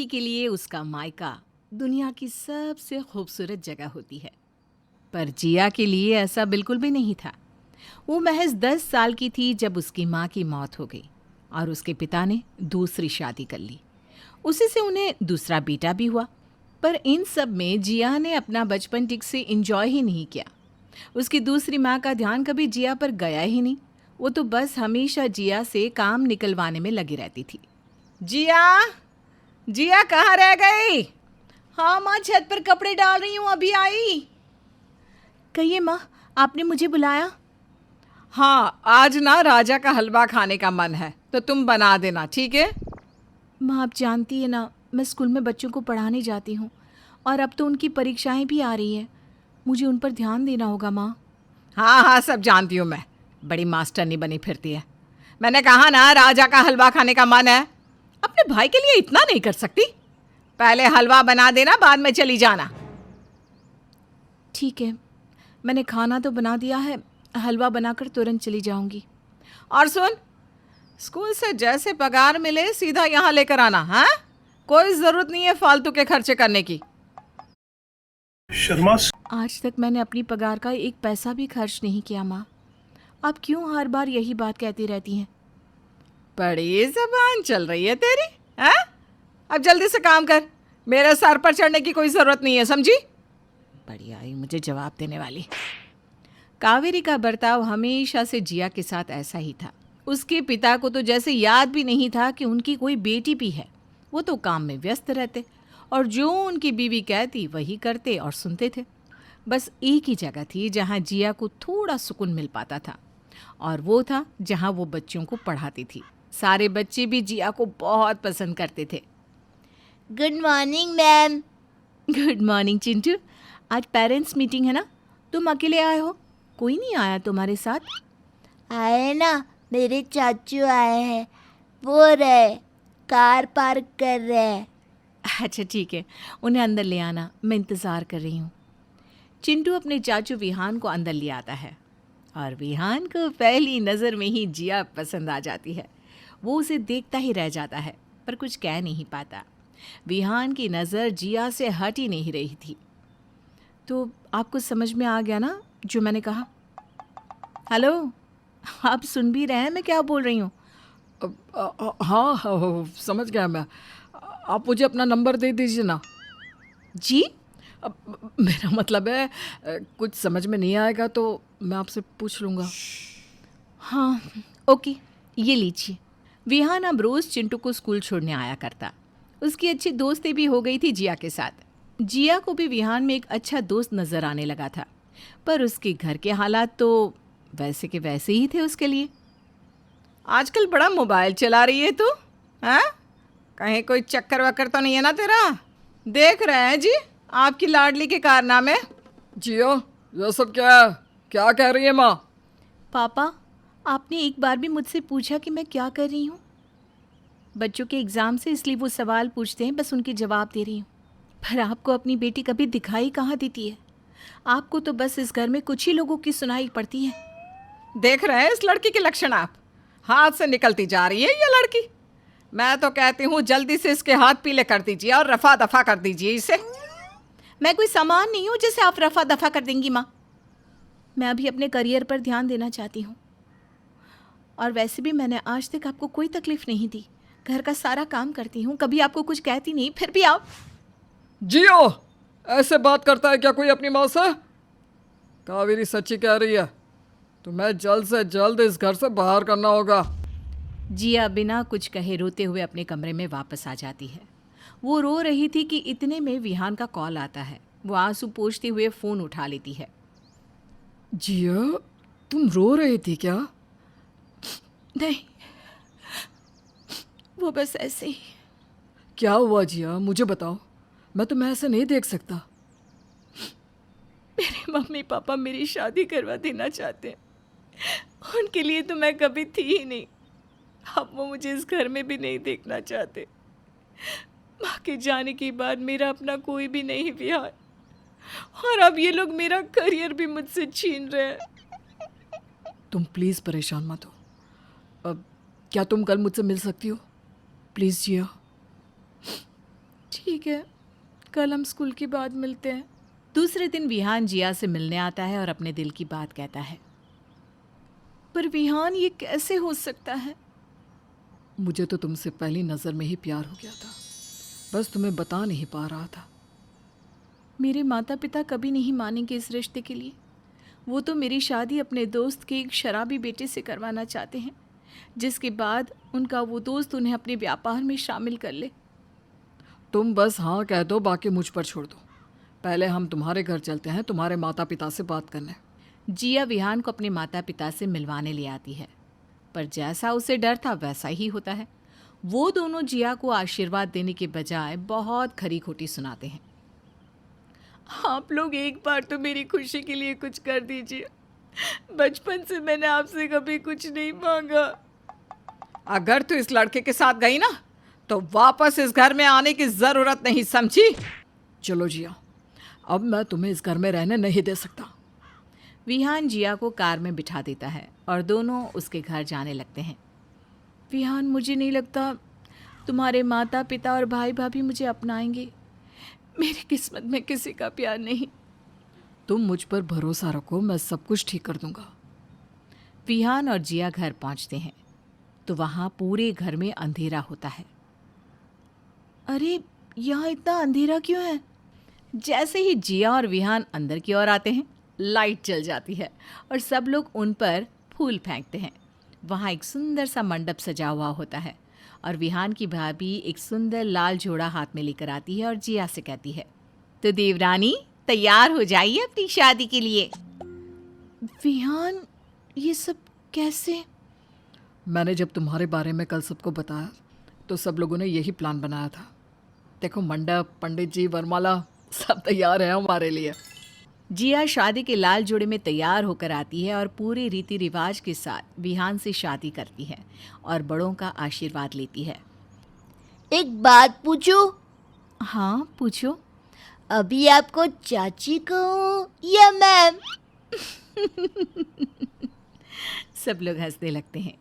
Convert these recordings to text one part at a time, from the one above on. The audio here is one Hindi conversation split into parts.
लड़की के लिए उसका मायका दुनिया की सबसे खूबसूरत जगह होती है, पर जिया के लिए ऐसा बिल्कुल भी नहीं था। वो महज 10 साल की थी जब उसकी माँ की मौत हो गई और उसके पिता ने दूसरी शादी कर ली। उसी से उन्हें दूसरा बेटा भी हुआ। पर इन सब में जिया ने अपना बचपन ठीक से एंजॉय ही नहीं किया। उसकी दूसरी माँ का ध्यान कभी जिया पर गया ही नहीं। वो तो बस हमेशा जिया से काम निकलवाने में लगी रहती थी। जिया, जिया कहाँ रह गई? हाँ माँ, छत पर कपड़े डाल रही हूँ, अभी आई। कहिए माँ, आपने मुझे बुलाया? हाँ, आज ना राजा का हलवा खाने का मन है, तो तुम बना देना, ठीक है? माँ, आप जानती है ना, मैं स्कूल में बच्चों को पढ़ाने जाती हूँ और अब तो उनकी परीक्षाएं भी आ रही हैं। मुझे उन पर ध्यान देना होगा माँ। हाँ हाँ, सब जानती हूँ मैं, बड़ी मास्टरनी बनी फिरती है। मैंने कहा ना, राजा का हलवा खाने का मन है। अपने भाई के लिए इतना नहीं कर सकती? पहले हलवा बना देना, बाद में चली जाना। ठीक है, मैंने खाना तो बना दिया है, हलवा बनाकर तुरंत चली जाऊंगी। और सुन, स्कूल से जैसे पगार मिले सीधा यहाँ लेकर आना। हाँ, कोई जरूरत नहीं है फालतू के खर्चे करने की। शर्मा, आज तक मैंने अपनी पगार का एक पैसा भी खर्च नहीं किया माँ। आप क्यों हर बार यही बात कहती रहती हैं? बड़ी जबान चल रही है तेरी, हैं? अब जल्दी से काम कर, मेरे सर पर चढ़ने की कोई जरूरत नहीं है, समझी? बढ़िया आई मुझे जवाब देने वाली। कावेरी का बर्ताव हमेशा से जिया के साथ ऐसा ही था। उसके पिता को तो जैसे याद भी नहीं था कि उनकी कोई बेटी भी है। वो तो काम में व्यस्त रहते और जो उनकी बीवी कहती वही करते और सुनते थे। बस एक ही जगह थी जहाँ जिया को थोड़ा सुकून मिल पाता था, और वो था जहाँ वो बच्चों को पढ़ाती थी। सारे बच्चे भी जिया को बहुत पसंद करते थे। Good morning ma'am. Good morning Chintu. आज पेरेंट्स मीटिंग है ना, तुम अकेले आए हो? कोई नहीं आया तुम्हारे साथ? आए ना, मेरे चाचू आए हैं, वो रहे कार पार्क कर रहे हैं। अच्छा ठीक है, उन्हें अंदर ले आना, मैं इंतज़ार कर रही हूँ। चिंटू अपने चाचू विहान को अंदर ले आता है और विहान को पहली नज़र में ही जिया पसंद आ जाती है। वो उसे देखता ही रह जाता है पर कुछ कह नहीं पाता। विहान की नज़र जिया से हट ही नहीं रही थी। तो आपको समझ में आ गया ना जो मैंने कहा? हेलो, आप सुन भी रहे हैं मैं क्या बोल रही हूँ? हाँ हाँ, समझ गया मैं। आप मुझे अपना नंबर दे दीजिए ना। जी? मेरा मतलब है, कुछ समझ में नहीं आएगा तो मैं आपसे पूछ लूँगा। हाँ, ओके, ये लीजिए। विहान अब रोज़ चिंटू को स्कूल छोड़ने आया करता। उसकी अच्छी दोस्ती भी हो गई थी जिया के साथ। जिया को भी विहान में एक अच्छा दोस्त नज़र आने लगा था, पर उसके घर के हालात तो वैसे के वैसे ही थे उसके लिए। आजकल बड़ा मोबाइल चला रही है तू, हाँ? कहीं कोई चक्कर वक्कर तो नहीं है ना तेरा? देख रहे हैं जी आपकी लाडली के कारनामे। जियो, ये सब क्या कह रही है माँ? पापा, आपने एक बार भी मुझसे पूछा कि मैं क्या कर रही हूँ? बच्चों के एग्ज़ाम से इसलिए वो सवाल पूछते हैं, बस उनके जवाब दे रही हूँ। पर आपको अपनी बेटी कभी दिखाई कहाँ देती है? आपको तो बस इस घर में कुछ ही लोगों की सुनाई पड़ती है। देख रहे हैं इस लड़की के लक्षण आप? हाथ से निकलती जा रही है ये लड़की। मैं तो कहती हूँ जल्दी से इसके हाथ पीले कर दीजिए और रफा दफा कर दीजिए इसे। मैं कोई सामान नहीं हूँ जिसे आप रफा दफा कर देंगी माँ। मैं अभी अपने करियर पर ध्यान देना चाहती हूँ, और वैसे भी मैंने आज तक आपको कोई तकलीफ नहीं दी। घर का सारा काम करती हूँ, कभी आपको कुछ कहती नहीं, फिर भी आप। जियो, ऐसे बात करता है क्या कोई अपनी माँ से? कावेरी सच्ची कह रही है, तुम्हें जल्द से जल्द इस घर से बाहर करना होगा। जिया बिना कुछ कहे रोते हुए अपने कमरे में वापस आ जाती है। वो रो रही थी कि इतने में विहान का कॉल आता है। वो आंसू पोंछते हुए फ़ोन उठा लेती है। जिया, तुम रो रही थी क्या? नहीं, वो बस ऐसे ही। क्या हुआ जिया, मुझे बताओ, मैं तुम्हें ऐसे नहीं देख सकता। मेरे मम्मी पापा मेरी शादी करवा देना चाहते हैं। उनके लिए तो मैं कभी थी ही नहीं। अब वो मुझे इस घर में भी नहीं देखना चाहते। माँ के जाने के बाद मेरा अपना कोई भी नहीं विहान, और अब ये लोग मेरा करियर भी मुझसे छीन रहे हैं। तुम प्लीज़ परेशान मत हो। अब क्या तुम कल मुझसे मिल सकती हो? प्लीज़ जिया। ठीक है, कल हम स्कूल के बाद मिलते हैं। दूसरे दिन विहान जिया से मिलने आता है और अपने दिल की बात कहता है। पर विहान, ये कैसे हो सकता है? मुझे तो तुमसे पहली नज़र में ही प्यार हो गया था, बस तुम्हें बता नहीं पा रहा था। मेरे माता पिता कभी नहीं मानेंगे इस रिश्ते के लिए। वो तो मेरी शादी अपने दोस्त के एक शराबी बेटे से करवाना चाहते हैं, जिसके बाद उनका वो दोस्त उन्हें अपने व्यापार में शामिल कर ले। तुम बस हाँ कह दो, बाकी मुझ पर छोड़ दो। पहले हम तुम्हारे घर चलते हैं तुम्हारे माता पिता से बात करने। जिया विहान को अपने माता पिता से मिलवाने ले आती है, पर जैसा उसे डर था वैसा ही होता है। वो दोनों जिया को आशीर्वाद देने के बजाय बहुत खरी खोटी सुनाते हैं। आप लोग एक बार तो मेरी खुशी के लिए कुछ कर दीजिए। बचपन से मैंने आपसे कभी कुछ नहीं मांगा। अगर तू इस लड़के के साथ गई ना तो वापस इस घर में आने की ज़रूरत नहीं, समझी? चलो जिया, अब मैं तुम्हें इस घर में रहने नहीं दे सकता। विहान जिया को कार में बिठा देता है और दोनों उसके घर जाने लगते हैं। विहान, मुझे नहीं लगता तुम्हारे माता पिता और भाई भाभी मुझे अपनाएंगे। मेरी किस्मत में किसी का प्यार नहीं। तुम मुझ पर भरोसा रखो, मैं सब कुछ ठीक कर दूंगा। विहान और जिया घर पहुंचते हैं तो वहाँ पूरे घर में अंधेरा होता है। अरे, यहाँ इतना अंधेरा क्यों है? जैसे ही जिया और विहान अंदर की ओर आते हैं, लाइट जल जाती है और सब लोग उन पर फूल फेंकते हैं। वहाँ एक सुंदर सा मंडप सजा हुआ होता है और विहान की भाभी एक सुंदर लाल जोड़ा हाथ में लेकर आती है और जिया से कहती है, तो देवरानी तैयार हो जाइए अपनी शादी के लिए। विहान, ये सब कैसे? मैंने जब तुम्हारे बारे में कल सबको बताया तो सब लोगों ने यही प्लान बनाया था। देखो, मंडप, पंडित जी, वरमाला सब तैयार है हमारे लिए। जिया शादी के लाल जोड़े में तैयार होकर आती है और पूरे रीति रिवाज के साथ विहान से शादी करती है और बड़ों का आशीर्वाद लेती है। एक बात पूछूं? हाँ, पूछो। अभी आपको चाची कहूँ या मैम? सब लोग हंसने लगते हैं।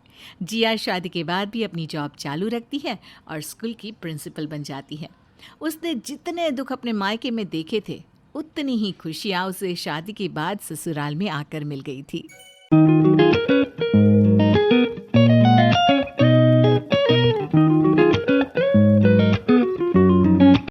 जिया शादी के बाद भी अपनी जॉब चालू रखती है और स्कूल की प्रिंसिपल बन जाती है। उसने जितने दुख अपने मायके में देखे थे, उतनी ही खुशियाँ उसे शादी के बाद ससुराल में आकर मिल गई थी।